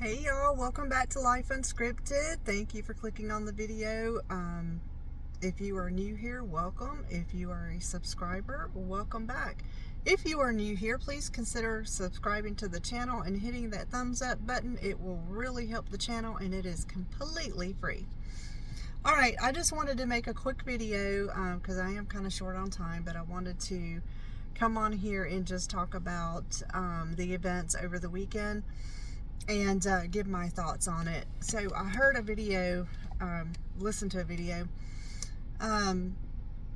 Hey y'all, welcome back to Life Unscripted. Thank you for clicking on the video. If you are new here, welcome. If you are a subscriber, welcome back. If you are new here, please consider subscribing to the channel and hitting that thumbs up button. It will really help the channel and it is completely free. Alright, I just wanted to make a quick video because I am kind of short on time, but I wanted to come on here and just talk about the events over the weekend and give my thoughts on it. So I heard a video, listened to a video,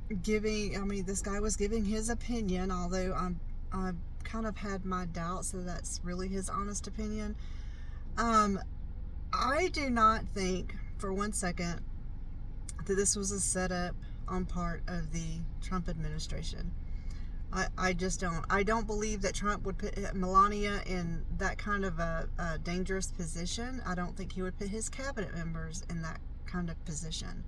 this guy was giving his opinion, although I've kind of had my doubts that that's really his honest opinion. I do not think for one second that this was a setup on part of the Trump administration. I just don't. I don't believe that Trump would put Melania in that kind of a dangerous position. I don't think he would put his cabinet members in that kind of position.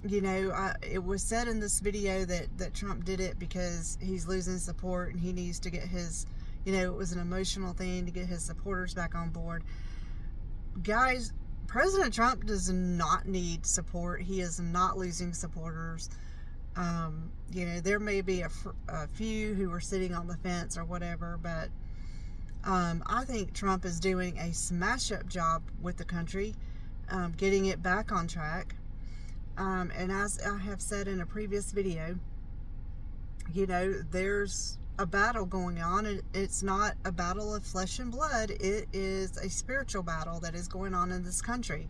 It was said in this video that Trump did it because he's losing support and he needs to get his, it was an emotional thing to get his supporters back on board. Guys, President Trump does not need support. He is not losing supporters. There may be a few who are sitting on the fence or whatever, but I think Trump is doing a smash-up job with the country, getting it back on track. And as I have said in a previous video, there's a battle going on, and it's not a battle of flesh and blood. It is a spiritual battle that is going on in this country.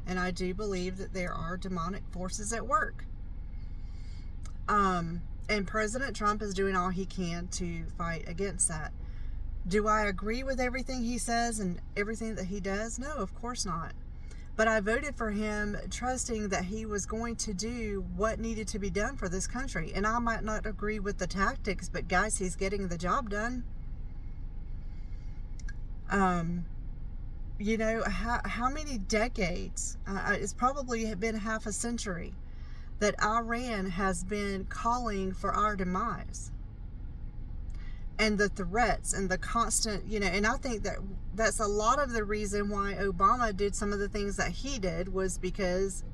And I do believe that there are demonic forces at work. And President Trump is doing all he can to fight against that. Do I agree with everything he says and everything that he does? No, of course not. But I voted for him trusting that he was going to do what needed to be done for this country. And I might not agree with the tactics, but guys, he's getting the job done. How many decades? It's probably been half a century that Iran has been calling for our demise, and the threats and the constant, and I think that's a lot of the reason why Obama did some of the things that he did, was because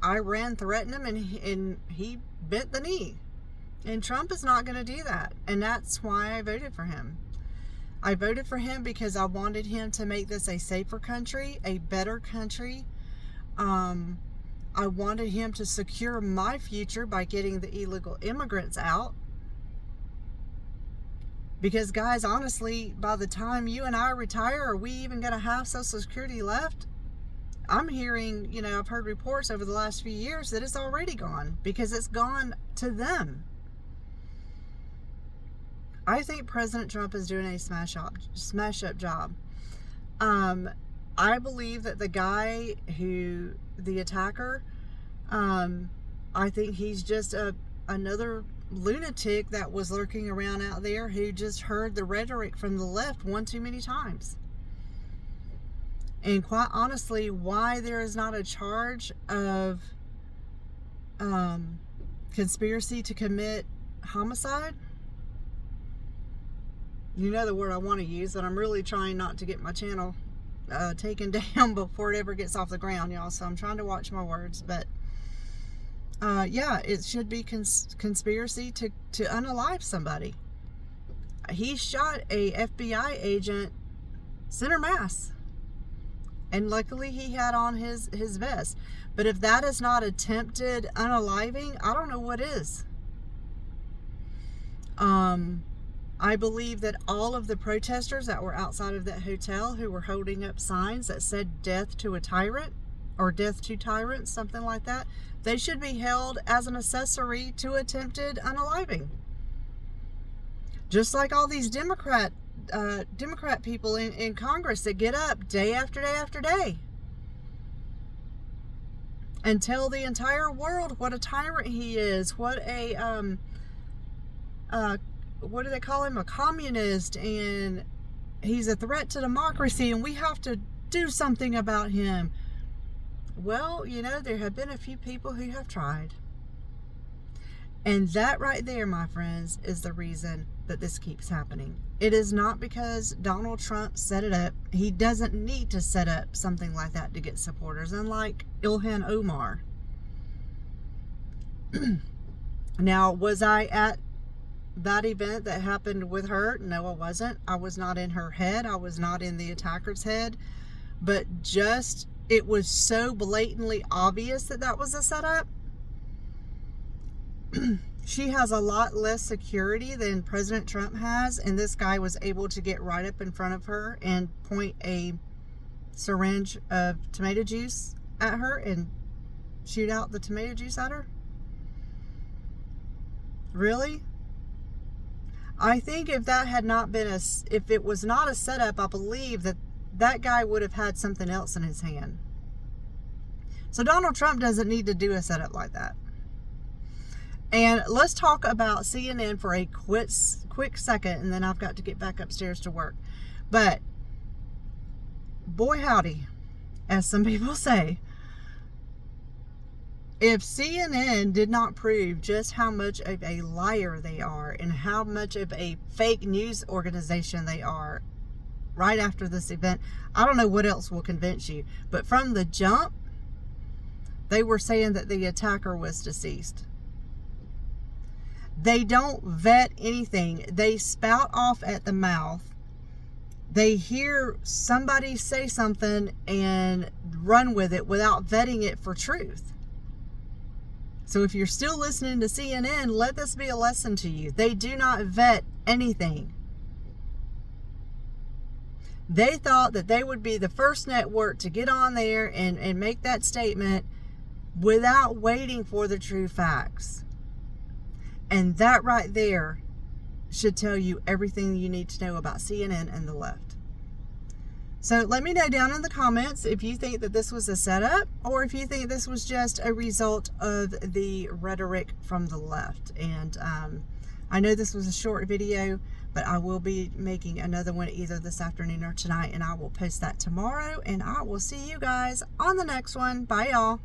Iran threatened him and he bent the knee. And Trump is not going to do that. And that's why I voted for him. I voted for him because I wanted him to make this a safer country, a better country. I wanted him to secure my future by getting the illegal immigrants out. Because, guys, honestly, by the time you and I retire, are we even going to have Social Security left? I'm hearing, I've heard reports over the last few years that it's already gone, because it's gone to them. I think President Trump is doing a smash-up job. I believe that the guy the attacker, I think he's just another lunatic that was lurking around out there who just heard the rhetoric from the left one too many times. And quite honestly, why there is not a charge of conspiracy to commit homicide? You know the word I want to use, but I'm really trying not to get my channel taken down before it ever gets off the ground, y'all, so I'm trying to watch my words. But it should be conspiracy to unalive somebody. He shot a FBI agent center mass, and luckily he had on his vest. But if that is not attempted unaliving, I don't know what is. I believe that all of the protesters that were outside of that hotel who were holding up signs that said "death to a tyrant" or "death to tyrants," something like that, they should be held as an accessory to attempted unaliving. Just like all these Democrat people in Congress that get up day after day after day and tell the entire world what a tyrant he is, what do they call him? A communist, and he's a threat to democracy, and we have to do something about him. Well, there have been a few people who have tried. And that right there, my friends, is the reason that this keeps happening. It is not because Donald Trump set it up. He doesn't need to set up something like that to get supporters, unlike Ilhan Omar. Now, was I at that event that happened with her? No, I wasn't. I was not in her head. I was not in the attacker's head. But just, it was so blatantly obvious that that was a setup. She has a lot less security than President Trump has, and this guy was able to get right up in front of her and point a syringe of tomato juice at her and shoot out the tomato juice at her. Really? I think if that had not been if it was not a setup, I believe that that guy would have had something else in his hand. So Donald Trump doesn't need to do a setup like that. And let's talk about CNN for a quick second, and then I've got to get back upstairs to work. But boy howdy, as some people say, if CNN did not prove just how much of a liar they are and how much of a fake news organization they are right after this event, I don't know what else will convince you. But from the jump, they were saying that the attacker was deceased. They don't vet anything. They spout off at the mouth. They hear somebody say something and run with it without vetting it for truth. So if you're still listening to CNN, let this be a lesson to you. They do not vet anything. They thought that they would be the first network to get on there and make that statement without waiting for the true facts. And that right there should tell you everything you need to know about CNN and the left. So let me know down in the comments if you think that this was a setup or if you think this was just a result of the rhetoric from the left. And I know this was a short video, but I will be making another one either this afternoon or tonight, and I will post that tomorrow. And I will see you guys on the next one. Bye, y'all.